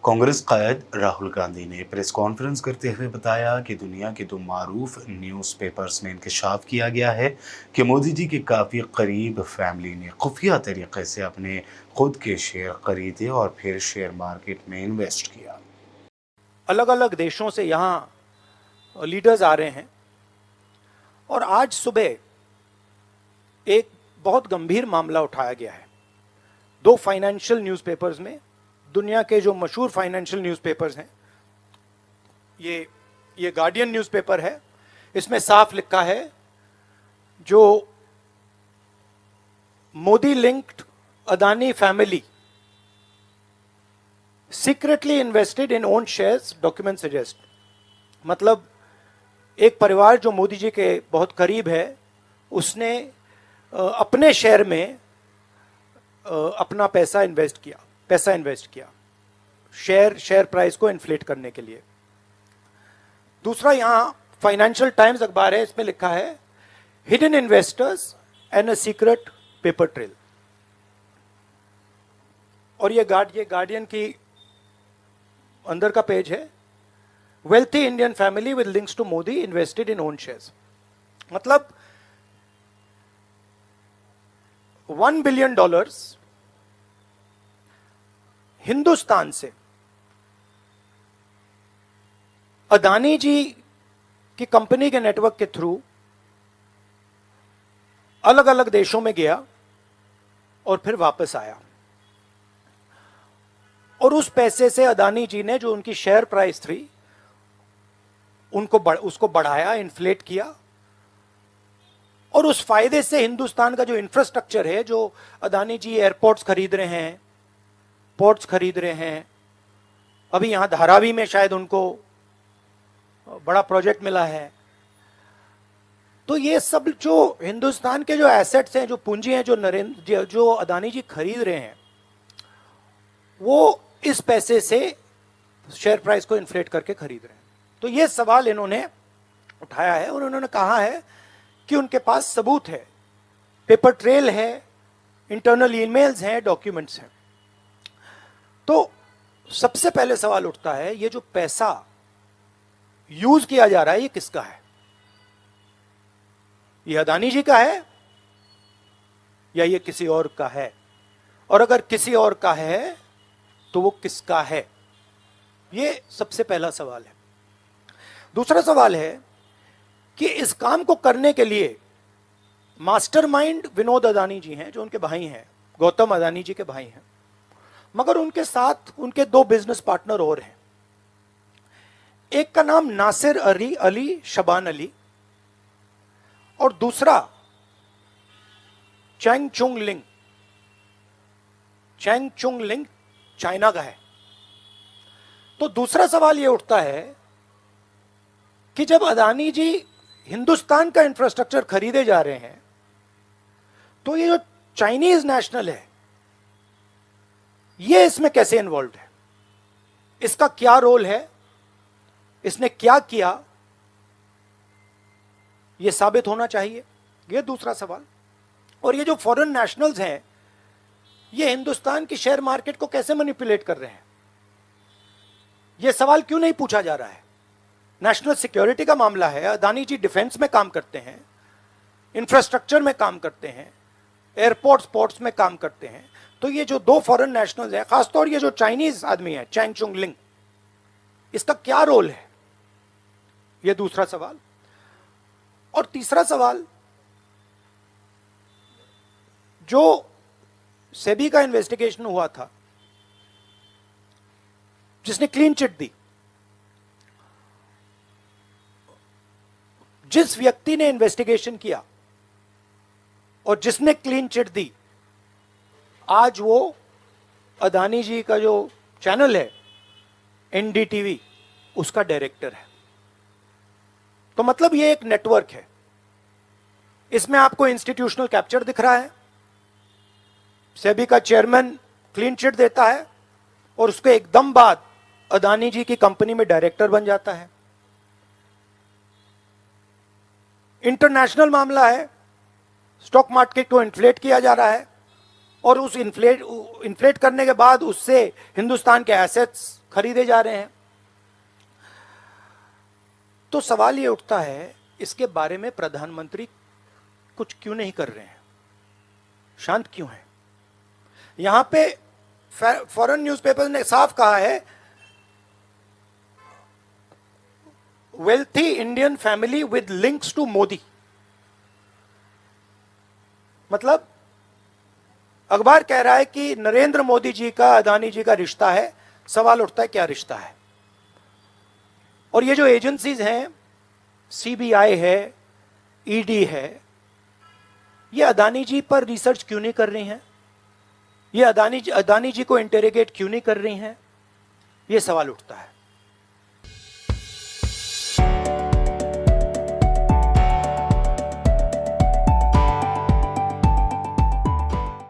कांग्रेस कायद राहुल गांधी ने press conference करते हुए बताया कि दुनिया के दो मारूफ न्यूज़पेपर्स में इंकशाफ किया गया है कि मोदी जी के काफ़ी करीब फैमिली ने खुफिया तरीके से अपने खुद के शेयर खरीदे और फिर शेयर मार्केट में इन्वेस्ट किया। अलग अलग देशों से यहाँ लीडर्स आ रहे हैं और आज सुबह एक बहुत गंभीर मामला उठाया गया है। दो फाइनेंशियल न्यूज़पेपर्स में, दुनिया के जो मशहूर फाइनेंशियल न्यूज़पेपर्स हैं, ये गार्डियन न्यूज़पेपर है। इसमें साफ लिखा है जो Modi linked Adani family secretly invested in own shares, document suggest. मतलब एक परिवार जो मोदी जी के बहुत करीब है, उसने अपने शेयर में अपना पैसा इन्वेस्ट किया शेयर प्राइस को इन्फ्लेट करने के लिए। दूसरा, यहां फाइनेंशियल टाइम्स अखबार है, इसमें लिखा है hidden investors and a secret paper trail. और ये गार्डियन की अंदर का पेज है, wealthy Indian family with links to Modi invested in own shares. मतलब $1 बिलियन हिंदुस्तान से अदानी जी की कंपनी के नेटवर्क के थ्रू अलग अलग देशों में गया और फिर वापस आया। और उस पैसे से अदानी जी ने, जो उनकी शेयर प्राइस थी, उसको बढ़ाया, इन्फ्लेट किया। और उस फायदे से हिंदुस्तान का जो इंफ्रास्ट्रक्चर है, जो अदानी जी एयरपोर्ट्स खरीद रहे हैं, पोर्ट्स खरीद रहे हैं, अभी यहां धारावी में शायद उनको बड़ा प्रोजेक्ट मिला है। तो ये सब जो हिंदुस्तान के जो एसेट्स हैं, जो पूंजी हैं, जो अदानी जी खरीद रहे हैं, वो इस पैसे से शेयर प्राइस को इन्फ्लेट करके खरीद रहे हैं। तो ये सवाल इन्होंने उठाया है और उन्होंने कहा है कि उनके पास सबूत है, पेपर ट्रेल है, इंटरनल ईमेल्स हैं, डॉक्यूमेंट्स हैं। तो सबसे पहले सवाल उठता है, ये जो पैसा यूज किया जा रहा है, ये किसका है? ये अदानी जी का है या ये किसी और का है? और अगर किसी और का है तो वो किसका है? ये सबसे पहला सवाल है। दूसरा सवाल है कि इस काम को करने के लिए मास्टरमाइंड विनोद अदानी जी हैं, जो उनके भाई हैं, गौतम अदानी जी के भाई हैं, मगर उनके साथ उनके दो बिजनेस पार्टनर और हैं। एक का नाम नासिर अली शबान अली और दूसरा चैंग चुंग लिंग चाइना का है। तो दूसरा सवाल यह उठता है कि जब अदानी जी हिंदुस्तान का इंफ्रास्ट्रक्चर खरीदे जा रहे हैं, तो ये जो चाइनीज नेशनल है, ये इसमें कैसे इन्वॉल्व है? इसका क्या रोल है? इसने क्या किया? यह साबित होना चाहिए। यह दूसरा सवाल। और ये जो फॉरेन नेशनल्स हैं, ये हिंदुस्तान की शेयर मार्केट को कैसे मैनिपुलेट कर रहे हैं? यह सवाल क्यों नहीं पूछा जा रहा है? नेशनल सिक्योरिटी का मामला है। अदानी जी डिफेंस में काम करते हैं, इंफ्रास्ट्रक्चर में काम करते हैं, एयरपोर्ट्स पोर्ट्स में काम करते हैं। तो ये जो दो फॉरेन नेशनल्स हैं, खासतौर ये जो चाइनीज आदमी है चैंग चुंग लिंग, इसका क्या रोल है? ये दूसरा सवाल। और तीसरा सवाल, जो सेबी का इन्वेस्टिगेशन हुआ था, जिसने क्लीन चिट दी, जिस व्यक्ति ने इन्वेस्टिगेशन किया और जिसने क्लीन चिट दी, आज वो अदानी जी का जो चैनल है एनडीटीवी, उसका डायरेक्टर है। तो मतलब ये एक नेटवर्क है। इसमें आपको इंस्टीट्यूशनल कैप्चर दिख रहा है, सेबी का चेयरमैन क्लीन चिट देता है और उसके एकदम बाद अदानी जी की कंपनी में डायरेक्टर बन जाता है। इंटरनेशनल मामला है, स्टॉक मार्केट को इन्फ्लेट किया जा रहा है और उस इन्फ्लेट करने के बाद उससे हिंदुस्तान के एसेट्स खरीदे जा रहे हैं। तो सवाल ये उठता है, इसके बारे में प्रधानमंत्री कुछ क्यों नहीं कर रहे हैं, शांत क्यों हैं? यहां पे फॉरेन न्यूज़पेपर ने साफ कहा है, wealthy Indian family with links to Modi. मतलब अखबार कह रहा है कि नरेंद्र मोदी जी का अदानी जी का रिश्ता है। सवाल उठता है क्या रिश्ता है? और ये जो एजेंसीज हैं, सीबीआई है, ईडी है, ये अदानी जी पर रिसर्च क्यों नहीं कर रही हैं? ये अदानी जी को इंटेरोगेट क्यों नहीं कर रही हैं? ये सवाल उठता है।